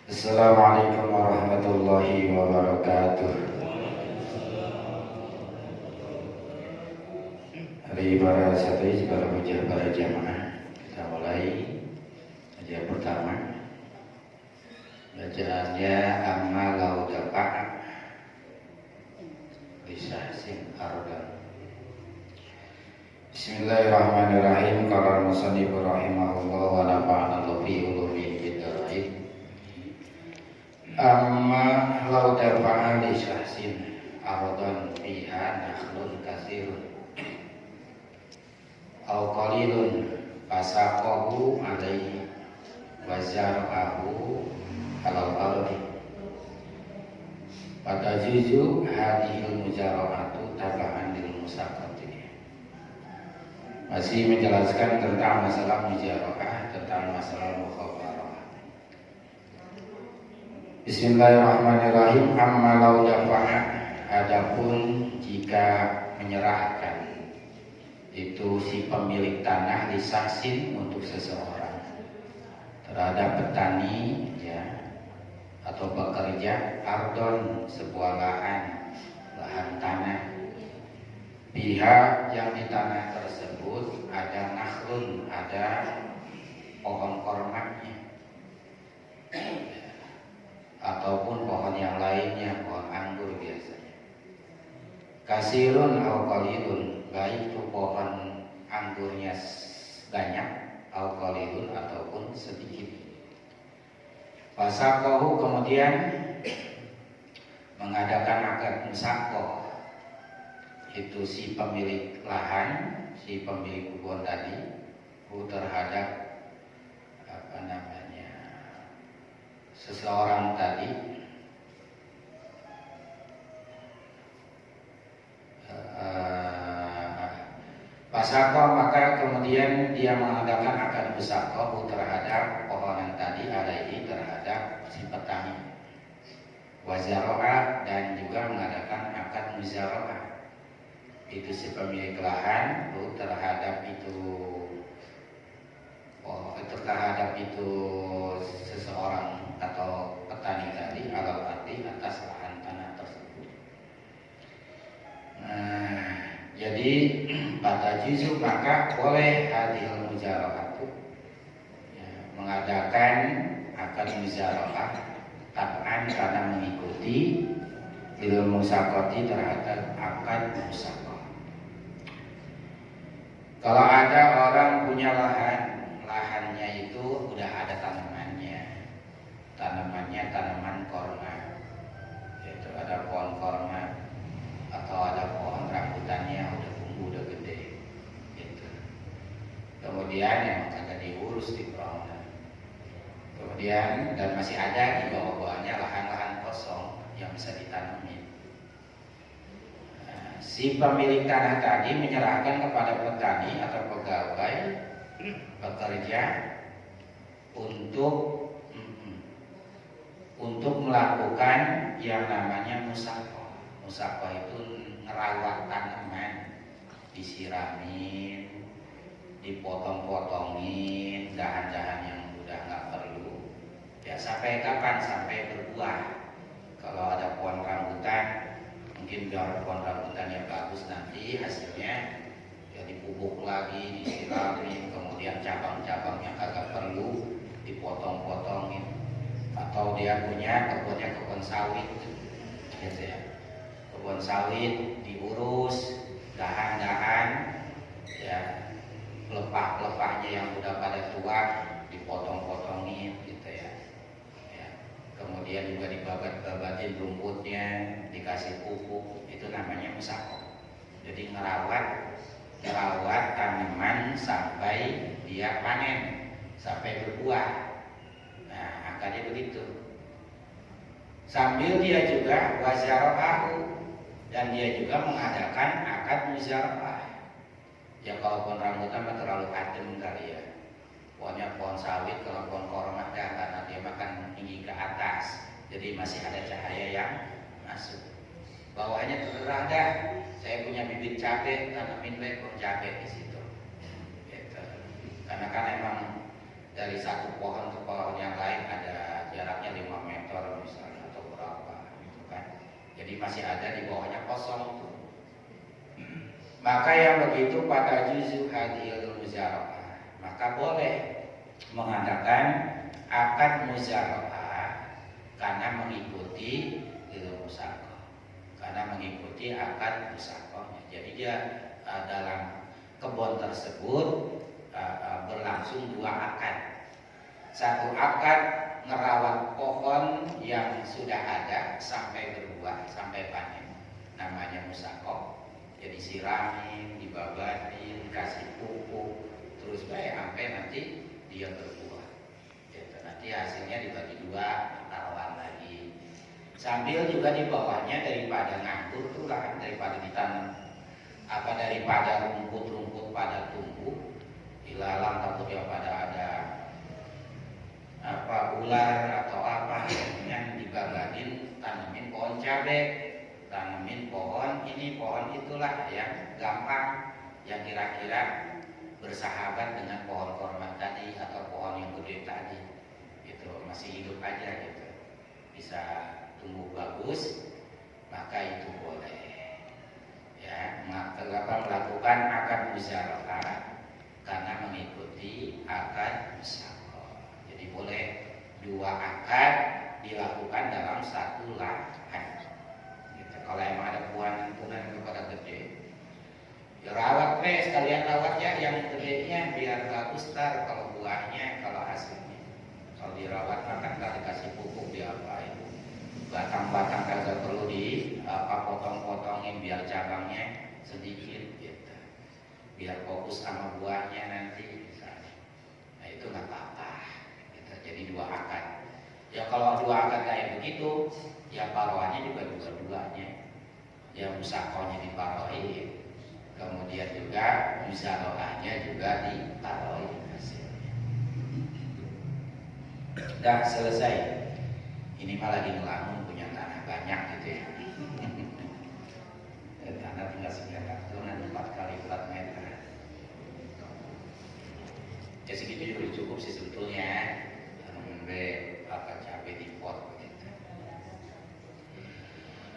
Assalamualaikum warahmatullahi wabarakatuh. Hari para satris, para puja, para jamaah, kita mulai kajian pertama. Bacaannya amma lau dafa'a lisahsin ardan. Bismillahirrahmanirrahim. Qala al-musannif rahimahullah wa nafa'ana fi ulumihi bid-dharain. Amma lau dafa'a li syahsin ardan fiha nakhlun katsirun aw qalilun fasaqahu alaihi wa zar'ahu alal ardi fatajuzu hadhil mujarra'atu taba'an lil musaqqati. Masih menjelaskan tentang masalah mujarra'ah, tentang masalah mukhabarah. Bismillahirrahmanirrahim. Amma lau dafa'a, adapun jika menyerahkan itu si pemilik tanah lisahsin untuk seseorang terhadap petani ya atau pekerja ardon sebuah lahan tanah, pihak yang di tanah tersebut ada nakhlun, ada pohon kormaknya ataupun pohon yang lainnya, pohon anggur biasanya. Kasirun au qalilun, baik itu pohon anggurnya banyak au qalilun ataupun sedikit. Fasaqahu, kemudian mengadakan akad musaqah, itu si pemilik lahan, si pemilik kebun tadi terhadap seseorang tadi pasako, maka kemudian dia mengadakan akad musaqah terhadap pohonan tadi alaihi, terhadap si petani, wazaro'a, dan juga mengadakan akad muzaro'ah, itu si pemilik lahan terhadap itu seseorang atau petani tadi alal ardi, atas lahan tanah tersebut. Jadi pada juzu maka boleh hadil mujarra'atu ya, mengadakan akad mujarra'ah tab'an, karena mengikuti bil musaqati, terhadap akad musaqah. Kalau ada orang punya lahannya itu udah ada tanaman korma, yaitu ada pohon korma atau ada pohon rambutannya udah tumbuh, udah gede gitu. Kemudian yang kagak diurus di perorangan, kemudian dan masih ada di bawah-bawahnya lahan-lahan kosong yang bisa ditanamin. Si pemilik tanah tadi menyerahkan kepada petani atau pegawai pekerja untuk melakukan yang namanya musaqah. Musaqah itu ngerawat tanaman, disiramin, dipotong-potongin dahan-dahan yang udah nggak perlu. Ya sampai kapan? Sampai berbuah. Kalau ada pohon rambutan, mungkin biar pohon rambutannya bagus, nanti hasilnya ya dipupuk lagi, disiramin, kemudian cabang-cabangnya kagak perlu dipotong-potongin. Atau dia punya kebun sawit gitu ya, kebun sawit diurus, dahan-dahan ya, pelepah-pelepahnya yang udah pada tua dipotong-potongin gitu ya. Kemudian juga dibabat-babatin rumputnya, dikasih pupuk, itu namanya musaqah. Jadi ngerawat tanaman sampai dia panen, sampai berbuah. Nah, akadnya begitu. Sambil dia juga wazaro'ahu, dan dia juga mengadakan akad muzaro'ah. Ya kalau pohon rambutan mah terlalu adem kali ya. Pohonnya pohon sawit, kalau pohon korma karena dia makan tinggi ke atas, jadi masih ada cahaya yang masuk. Bawahnya terserah dah. Saya punya bibit cabai, tanamin pohon cabai di situ. Gitu. Karena kan emang dari satu pohon ke pohon yang lain ada jaraknya 5 meter misalnya atau berapa gitu kan. Jadi masih ada di bawahnya kosong itu. Maka yang begitu pada juzu hadil muzara'ah, maka boleh mengadakan akad muzara'ah karena mengikuti musaqah, karena mengikuti akad musaqahnya. Jadi dia dalam kebun tersebut berlangsung 2 akad. Satu akad ngerawat pohon yang sudah ada sampai berbuah, sampai panen, namanya musaqah. Jadi siramin, dibabatin, kasih pupuk, terus sampai nanti dia berbuah. Gitu. Nanti hasilnya dibagi 2, taruhan lagi. Sambil juga di bawahnya daripada nganggur tuh lahan, daripada ditanam daripada rumput-rumput pada tumbuh, ilalang takutnya pada ada ular atau apa yang dibabatin, tanamin pohon cabai. Tanamin pohon ini, pohon itulah yang gampang, yang kira-kira bersahabat dengan pohon korma tadi atau pohon yang gede tadi, itu masih hidup aja gitu, bisa tumbuh bagus, maka itu boleh. Ya, melakukan akad muzara'ah karena mengikuti akad musaqah. Jadi boleh 2 akad dilakukan dalam 1 lahan. Kalau emang ada punan kepada gede, ya rawat sekalian rawat ya yang gedenya biar bagus tar kalau buahnya, kalau hasilnya. Kalau dirawat maka nggak dikasih pupuk diapain, batang-batang kagak perlu potong-potongin biar cabangnya sedikit gitu, biar fokus sama buahnya nanti misalnya. Nah itu nggak apa-apa gitu. Jadi 2 akad. Ya kalau 2 akad kayak begitu, ya paruannya juga dua-duanya. Ya musaqahnya diparohin, kemudian juga muzara'ahnya juga diparohin hasilnya. Dah selesai. Ini mah lagi ngelamun punya tanah banyak gitu ya. Tanah tinggal 9 kartunan 4 kali 4 meter. Ya segitu juga cukup sih sebetulnya. Cabai di pot